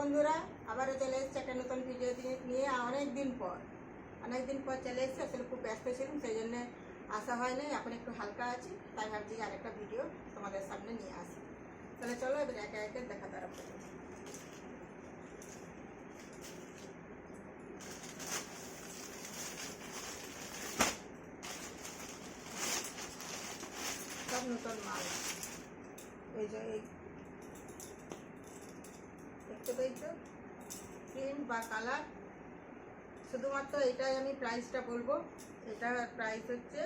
বন্ধুরা, আবারও চলে এসেছে একটা নতুন ভিডিও নিয়ে। অনেক দিন পর চলে এসেছে। আসলে খুব ব্যস্ত ছিলাম, সেই জন্য আসা হয়নি। এখন একটু হালকা আছি, তাই ভাবছি যে আরেকটা ভিডিও তোমাদের সামনে নিয়ে আসি। তাহলে চলো এবার একে একে দেখাতে আরম্ভ করি। সব নতুন মাল। এই যে এই দেখতে পেয়েছো, প্রিন্ট বা কালার। শুধুমাত্র এটাই আমি প্রাইসটা বলবো। এটার প্রাইস হচ্ছে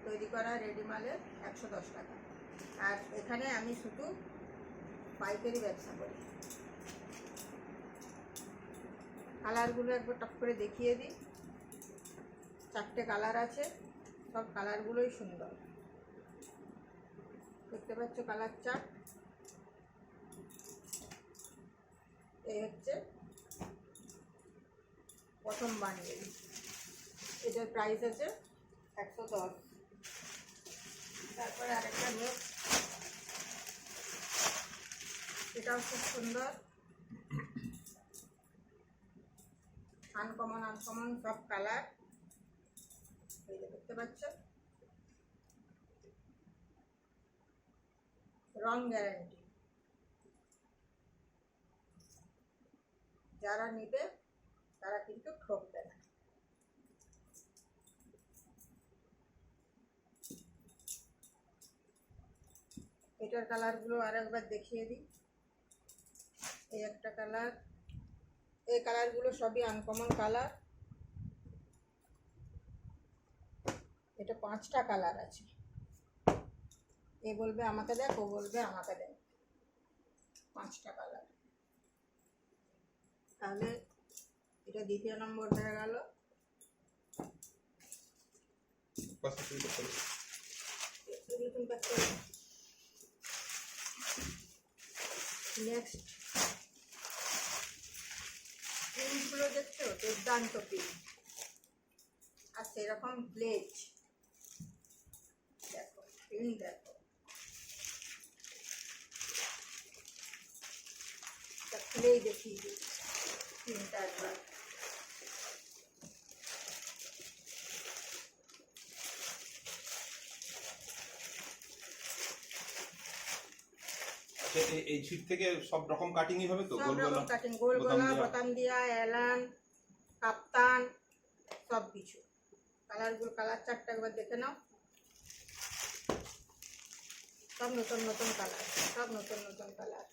তৈরি করা রেডি মালের 110 টাকা। আর এখানে আমি শুধু পাইকারি ব্যবসা করি। কালারগুলো একবার টপ করে দেখিয়ে দিই। 4টে কালার আছে, সব কালারগুলোই সুন্দর। দেখতে পাচ্ছ কালার চার্ট। এই হচ্ছে প্রথম বান্ডেল। এটার প্রাইস আছে 110। তারপরে আরেকটা নেট, এটাও খুব সুন্দর। আনকমন সব কালার। এই যে দেখতে পাচ্ছ, রং গ্যারান্টি। যারা নিবে তারা কিন্তু ঠকবে না। এটার কালারগুলো আর একবার দেখিয়ে দিই। এই একটা কালার, এই কালারগুলো সবই আনকমন কালার। এটা 5টা কালার আছে। এ বলবে আমাকে দেখ, ও বলবে আমাকে দেখ। 5টা কালার। তাহলে এটা দ্বিতীয় নম্বর হয়ে গেল। নেক্সট প্রিন্টগুলো দেখছো, দুর্দান্ত প্রিন্ট। আর সেরকম ব্লেজ দেখো, প্রিন্ট দেখো। খুলেই দেখিয়ে দিই প্রিন্টটা একবার। এই ছিট থেকে সব রকম কাটিংই হবে তো? সব রকম কাটিং, গোল গলা, বোতাম দিয়া, এলান, কাপ্তান, সব কিছু। কালারগুলো, কালার চারটা একবার দেখে নাও। সব নতুন কালার, সব নতুন কালার।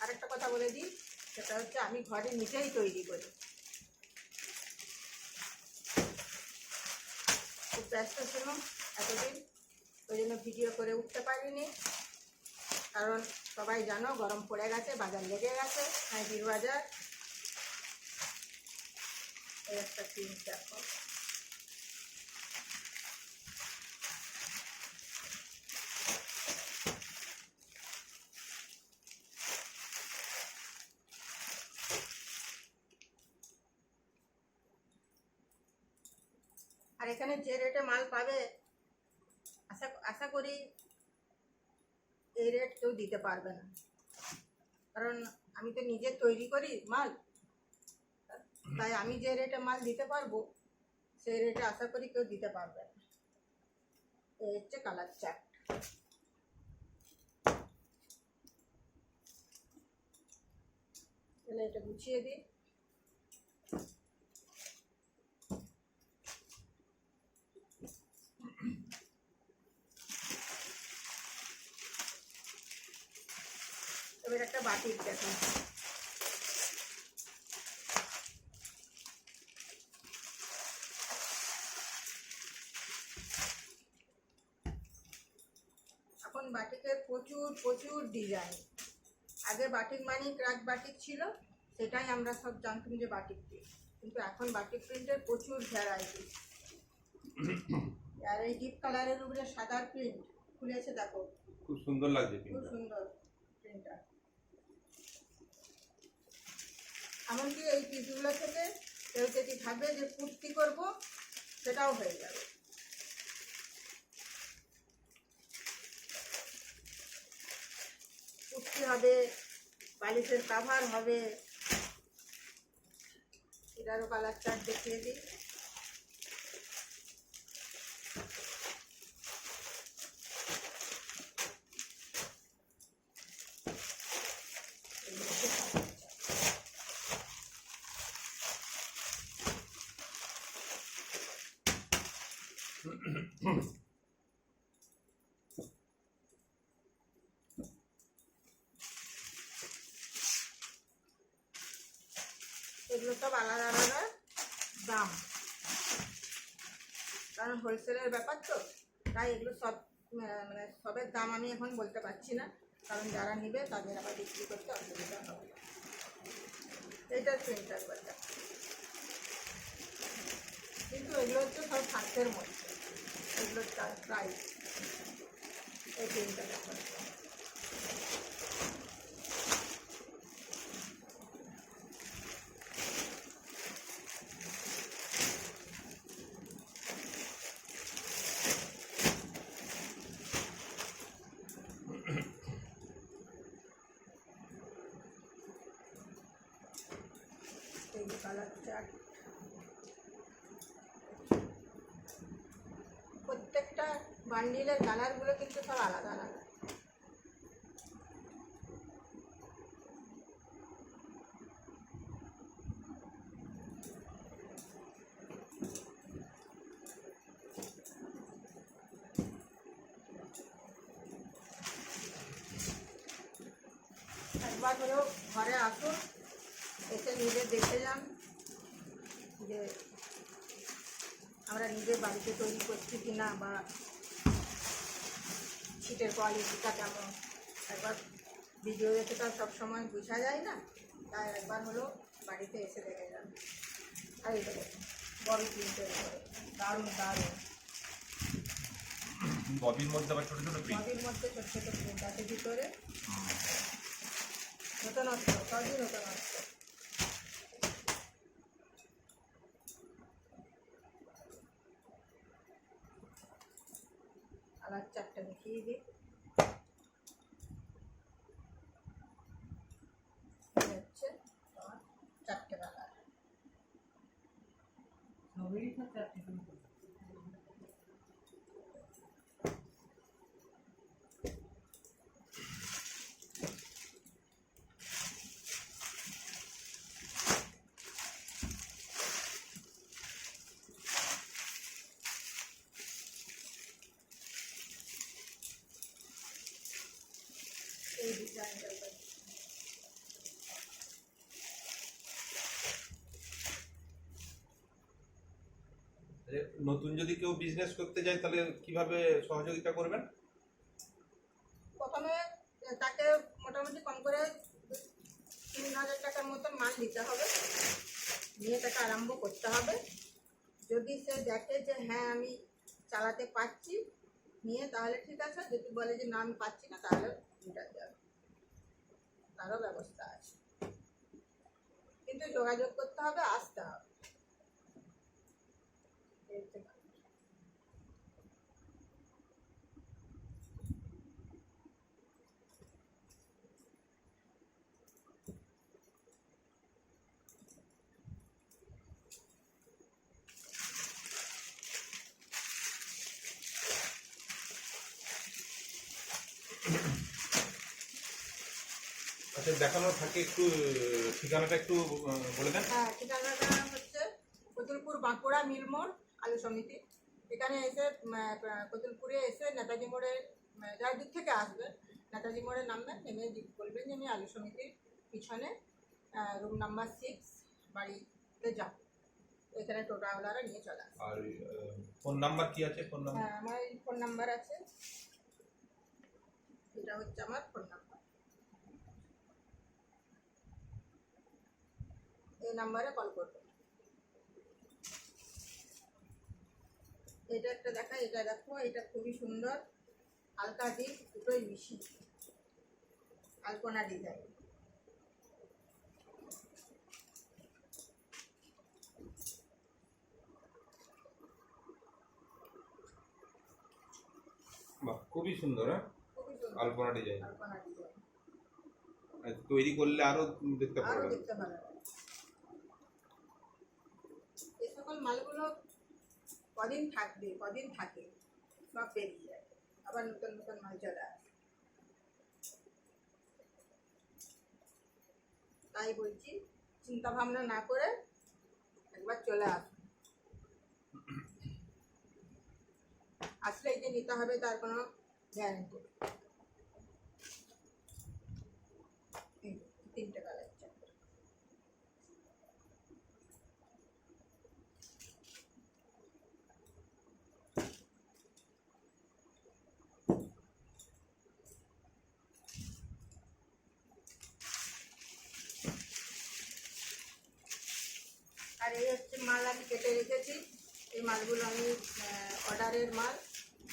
আরেকটা কথা বলে দিই, সেটা হচ্ছে আমি ঘরে নিজেই তৈরি করি। খুব ব্যস্ত ছিলাম এতদিন, ওই জন্য ভিডিও করে উঠতে পারিনি। কারণ সবাই জানো গরম পড়ে গেছে, বাজার লেগে গেছে, হাইবির বাজার। এই একটা প্রিন্ট দেখো, আর এখানে যে রেটে মাল পাবে, আশা করি এই রেট কেউ দিতে পারবে না। কারণ আমি তো নিজে তৈরি করি মাল, তাই আমি যে রেটে মাল দিতে পারবো সেই রেটে আশা করি কেউ দিতে পারবে না। এই হচ্ছে কালার চার্ট। তাহলে এটা গুছিয়ে দিই। এবার একটা বাটিক দেখো। এখন বাটিকের প্রচুর ডিজাইন। আগে বাটিক মানে ক্রাক বাটিক ছিল, সেটাই আমরা সব জানতাম যে বাটিক প্রিন্ট। কিন্তু এখন বাটিক প্রিন্টের প্রচুর ভ্যারাইটি। আর এই ডিপ কালারের উপরে সাদা প্রিন্ট খুলেছে দেখো, খুব সুন্দর লাগছে। খুব সুন্দর প্রিন্টটা। এমনকি এই পিসগুলো থেকে কেউ যদি ভাবে যে কুর্তি করব সেটাও হয়ে যাবে। কুর্তি হবে, বালিশের কাভার হবে। এটারও কালার চার্ট দেখিয়ে দিই। এগুলো সব আলাদা আলাদা দাম, কারণ হোলসেলের ব্যাপার তো, তাই এগুলো সব মানে সবের দাম আমি এখন বলতে পারছি না, কারণ যারা নেবে তাদের আবার বিক্রি করতে অসুবিধা হবে। এইটার প্রিন্টার ব্যাপারটা, কিন্তু এগুলো হচ্ছে সব 700-এর মধ্যে, এগুলোর প্রাইস এই প্রিন্টার ব্যাপারটা। এই যে কালার চার্ট, প্রত্যেকটা বান্ডিলের কালারগুলো কিন্তু সব আলাদা আলাদা। একবার হলেও ঘরে আসুন, এসে নিজে দেখে যান যে আমরা নিজে বাড়িতে তৈরি করছি কি না, বা ছিটের কোয়ালিটিটা কেমন। একবার ভিডিও দেখে তো সবসময় বোঝা যায় না, তাই একবার হলেও বাড়িতে এসে দেখে যান। আর এটা দেখুন বড় প্রিন্টের উপরে, দারুণ দারুণ। ববির মধ্যে আবার ছোট ছোট প্রিন্ট। বডির মধ্যে ছোট ছোট প্রিন্ট আছে ভিতরে, নতুনত্ব, সবই নতুনত্ব। কালার চারটা দেখিয়ে দিই। হচ্ছে তোমার 4টে কালার। এই ডিজাইনটা নতুন যদি কেউ বিজনেস করতে যায় তাহলে কিভাবে সহযোগিতা করবেন? প্রথমে তাকে মোটামুটি কম করে 3,000 টাকার মতন মাল নিতে হবে, নিয়ে তাকে আরম্ভ করতে হবে। যদি সে দেখে যে হ্যাঁ আমি চালাতে পারছি নিয়ে, তাহলে ঠিক আছে। যদি বলে যে না আমি পাচ্ছি না, তাহলে রিটার্ন যাবে, তারও ব্যবস্থা আছে। কিন্তু যোগাযোগ করতে হবে, আসতে হবে। এই হচ্ছে ব্যাপার। আচ্ছা, দেখানোর থাকে একটু ঠিকানাটা একটু বলে দেন। হ্যাঁ, ঠিকানাটা হচ্ছে কতুলপুর বাঁকুড়া মিলমোড় আলু সমিতি। এখানে এসে কতুলপুরে এসে নেতাজি মোড়ে, যারা দূর থেকে আসবেন নেতাজি মোড়ে নামবেন, নেমে বলবেন যে আমি আলু সমিতির পিছনে রুম নাম্বার 6 বাড়িতে যাব। এখানে টোটাওয়ালারা নিয়ে চলে আসে। আর ফোন নাম্বার কি আছে? Phone number? হ্যাঁ, আমার এই ফোন নাম্বার আছে, এটা হচ্ছে আমার ফোন নাম্বার। এই নাম্বারে কল করবেন। এটা একটা দেখা, এটা দেখো, এটা খুবই সুন্দর, হালকা ডিপ দুটোই মিশি, আলপনা ডিজাইন। বাহ, খুবই সুন্দর। হ্যাঁ, খুবই সুন্দর আলপনা ডিজাইন আলপনা ডিজাইন, তৈরি করলে আরো দেখতে ভালো আরো লাগে। দেখতে ভালো লাগে। এই সকল মালগুলো কদিন থাকবে, কদিন থাকে, সব বেরিয়ে যায়, আবার নতুন নতুন মাল চলে আসে। তাই বলছি, চিন্তা ভাবনা না করে একবার চলে আসুন। আসলে এই যে নিতে হবে তার কোনো গ্যারান্টি। 3টে কালার চারটে। আর এই হচ্ছে মাল আমি কেটে রেখেছি। এই মালগুলো আমি অর্ডারের মাল,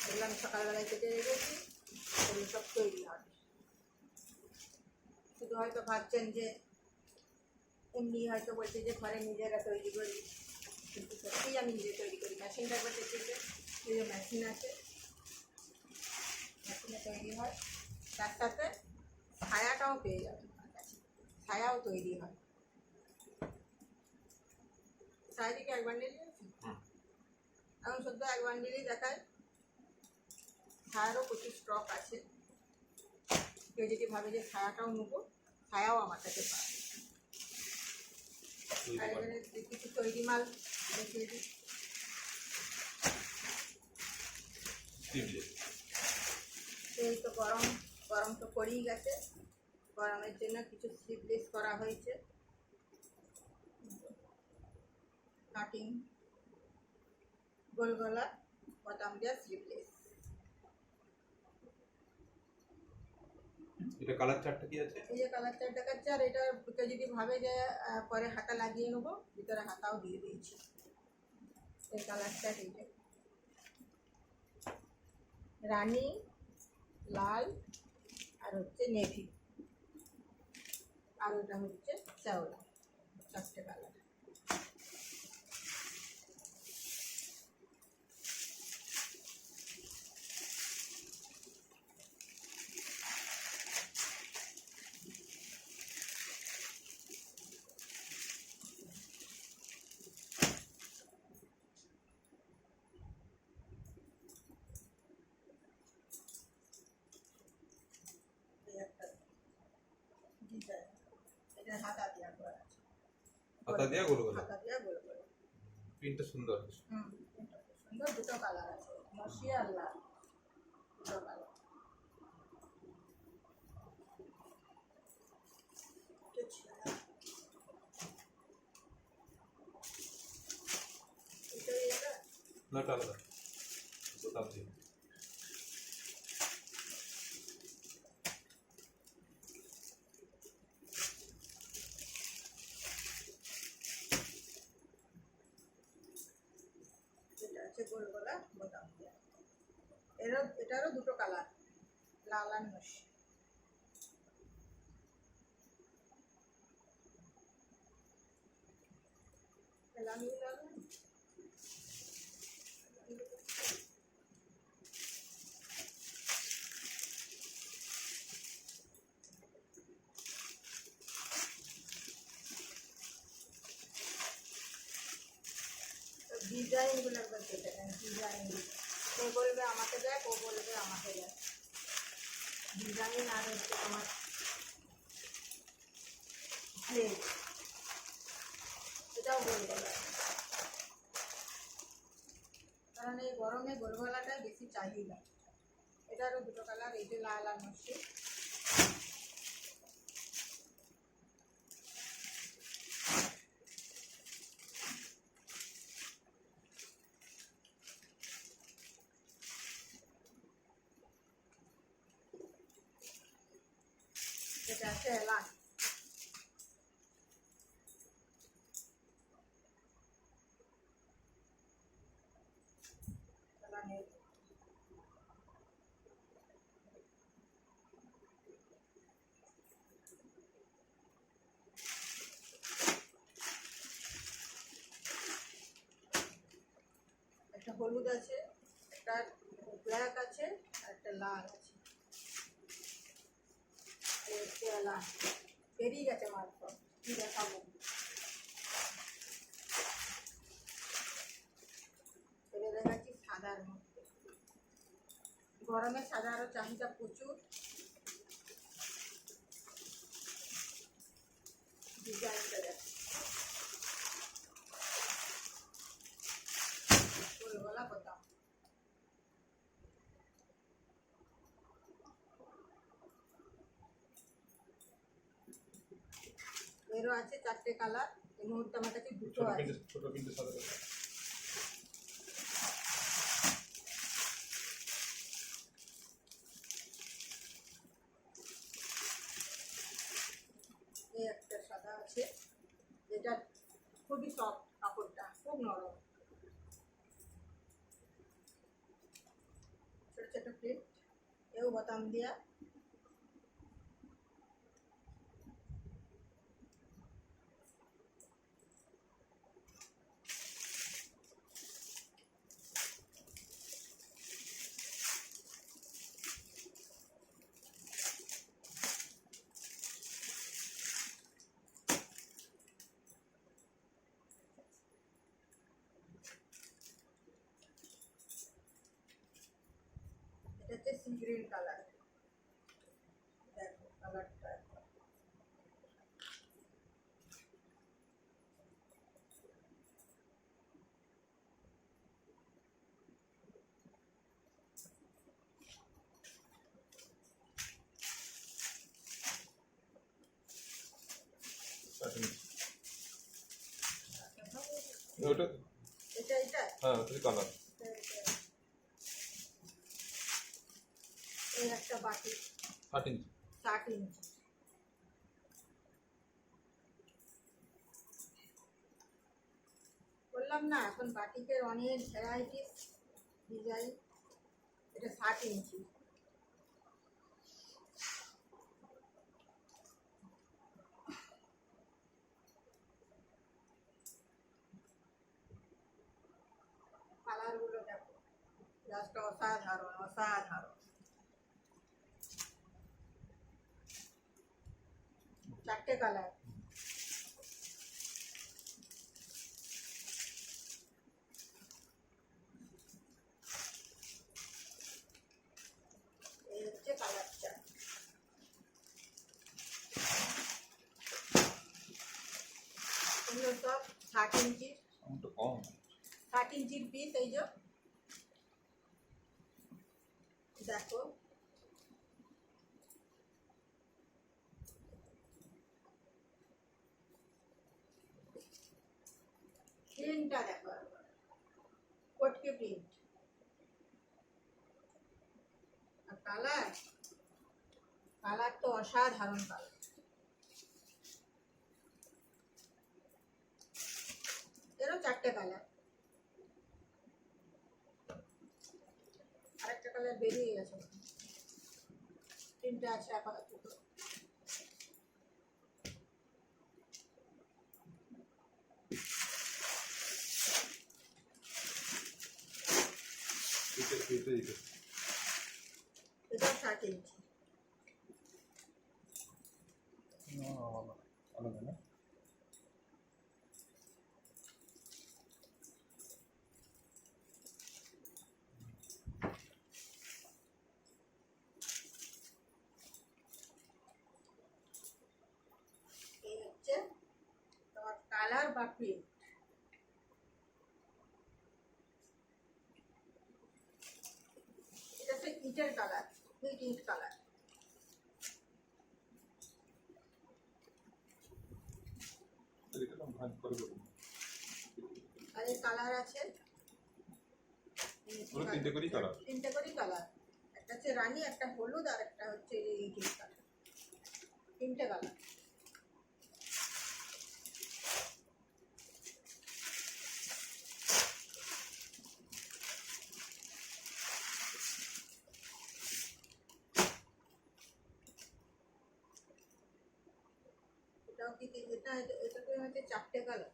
এগুলো আমি সকালবেলায় কেটে রেখেছি, এগুলো সব তৈরি হবে। শুধু হয়তো ভাবছেন যে এমনি হয়তো বলছে যে ঘরে নিজেরা তৈরি করি, কিন্তু সত্যিই আমি নিজে তৈরি করি। মেশিনটা একবার দেখেছে, এই যে মেশিন আছে, মেশিনে তৈরি হয়। তার সাথে ছায়াটাও পেয়ে যাবেন আমার কাছে, ছায়াও তৈরি হয়। ছায়া দিকে এক বান্ডিল নিয়েছি, এখন শুদ্ধ এক বান্ডিলই দেখায়। ছায়ারও প্রচুর স্টক আছে, কেউ যদি ভাবে যে ছায়াটাও নেবো, ছায়াও আমার কাছে পাবে। আর এখানে কিছু তৈরি মাল দেখিয়ে দিই। এই তো গরম, গরম তো পড়েই গেছে, গরমের জন্য কিছু স্লিভলেস করা হয়েছে। কাটিং গোল গলা বোতাম দেওয়া স্লিভলেস। এটা কালার চার্টটা কি আছে? এই যে কালার চার্ট দেখাচ্ছে। আর এটা কেউ যদি ভাবে যে পরে হাতা লাগিয়ে নেবো, ভিতরে হাতাও দিয়ে দিয়েছি। এই কালার চার্ট এই যে রানী, লাল, আর হচ্ছে নেভি, আর ওটা হচ্ছে শ্যাওলা, 4টে কালার। এই একটা ডিজাইন, এটা হাতা দেওয়া করা আছে, হাতা দিয়া গোল গোল, হাতা দেওয়া গোল গোল। প্রিন্টটা সুন্দর। এটা খুব সুন্দর, দুটো কালার আছে, মসি আর লাল, দুটো কালার। না, এটা আলাদা বোতাম দিয়ে। এটা আছে গোল গলা বোতাম দেওয়া। এটারও দুটো কালার, লাল আর মসি। ডিজাইনগুলো একবার কেটে দেন, ডিজাইন ও বলবে আমাকে দেখ, ও বলবে আমাকে দেখ। ডিজাইন আর হচ্ছে তোমার প্লেট, এটাও গোল গলা, কারণ এই গরমে গোল গলাটাই বেশি চাহিদা। এটারও দুটো কালার, এই যে লাল আর মসি। এটা আছে এলাচ, এলাচ। একটা হলুদ আছে, একটা ব্ল্যাক আছে, একটা লাল আছে, এই হচ্ছে লাল। বেরিয়ে গেছে মাল সব, কি দেখাবো। এবার দেখাচ্ছি সাদার মধ্যে। গরমে সাদা আরও চাহিদা প্রচুর। ডিজাইনটা দেখো, ফুলওয়ালা বোতাম। এরও আছে 4টে কালার। এই মুহূর্তে আমার কাছে 2টো আছে। ছোট কিন্তু সাদা কালার। এই একটা সাদা আছে, যেটা খুবই সফট, কাপড়টা খুব নরম। ছোট ছোট প্রিন্ট, এও বোতাম দিয়া। এটা হচ্ছে সি গ্রিন কালার। দেখো কালারটা, ওটা এটা এটা হ্যাঁ ওটা কালার। এই একটা বাটি 8 ইঞ্চি। 60 ইঞ্চি। বললাম না এখন বাটিকের অনেক ভ্যারাইটিস ডিজাইন। এটা 60 ইঞ্চি। কালারগুলো দেখো, জাস্ট অসাধারণ অসাধারণ। 4টে কালার। এই হচ্ছে কালারটা। এগুলো সব 60 ইঞ্চির, সাউন্ডটা কম। 60 ইঞ্চির পিস। এই যে দেখো, প্রিন্টটা দেখো, কটকে প্রিন্ট। আর কালার, কালার তো অসাধারণ কালার। এরও 4টে কালার। আরেকটা কালার বেরিয়ে গেছে, 3টে আছে আপাতত। এটাও 60 ইঞ্চি। আলাদা না। এই হচ্ছে তোমার কালার বা প্রিন্ট। এটা হচ্ছে ইটের কালার, ইট কালার। এটা তো ভাগ করে দেবো। আর এই কালার আছে, ওরা 3টে করেই কালার। 3টে করেই কালার। একটা হচ্ছে রানী, একটা হলুদ, আর একটা হচ্ছে ইটের কালার। 3টে কালার। এটাও কি এটাতে হচ্ছে 4টে কালার।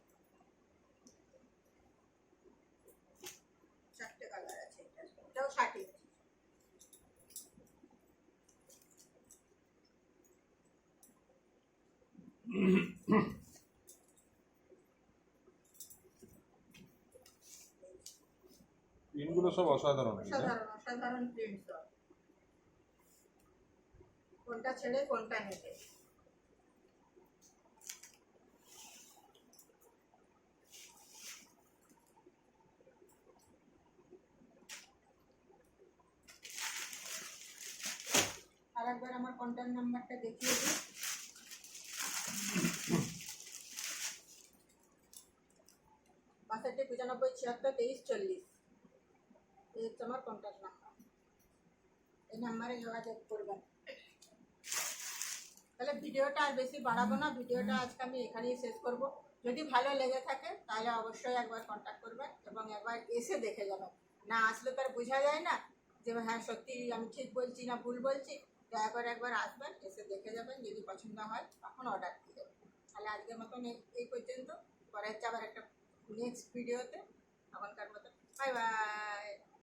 4টে কালার আছে। এটাও 60 ইঞ্চি। প্রিন্টগুলো সব অসাধারণ কিন্তু। অসাধারণ অসাধারণ প্রিন্ট সব, কোনটা ছেড়ে কোনটা নেবে। আর একবার আমার কন্ট্যাক্ট নাম্বারটা দেখিয়ে দিই। 6295762340। এই হচ্ছে আমার কন্ট্যাক্ট নাম্বার, এই নাম্বারে যোগাযোগ করবেন। তাহলে ভিডিওটা আর বেশি বাড়াবো না, ভিডিওটা আজকে আমি এখানেই শেষ করব। যদি ভালো লেগে থাকে তাহলে অবশ্যই একবার কন্ট্যাক্ট করবেন এবং একবার এসে দেখে যাবেন। না আসলে তো আর বোঝা যায় না যে হ্যাঁ সত্যি আমি ঠিক বলছি না ভুল বলছি। দয়া করে একবার আসবেন, এসে দেখে যাবেন, যদি পছন্দ হয় তখন অর্ডার দিয়ে দেবেন। তাহলে আজকের মতন এই পর্যন্ত, পরে হচ্ছে আবার একটা নেক্সট ভিডিওতে। এখনকার মতন বাই বাই।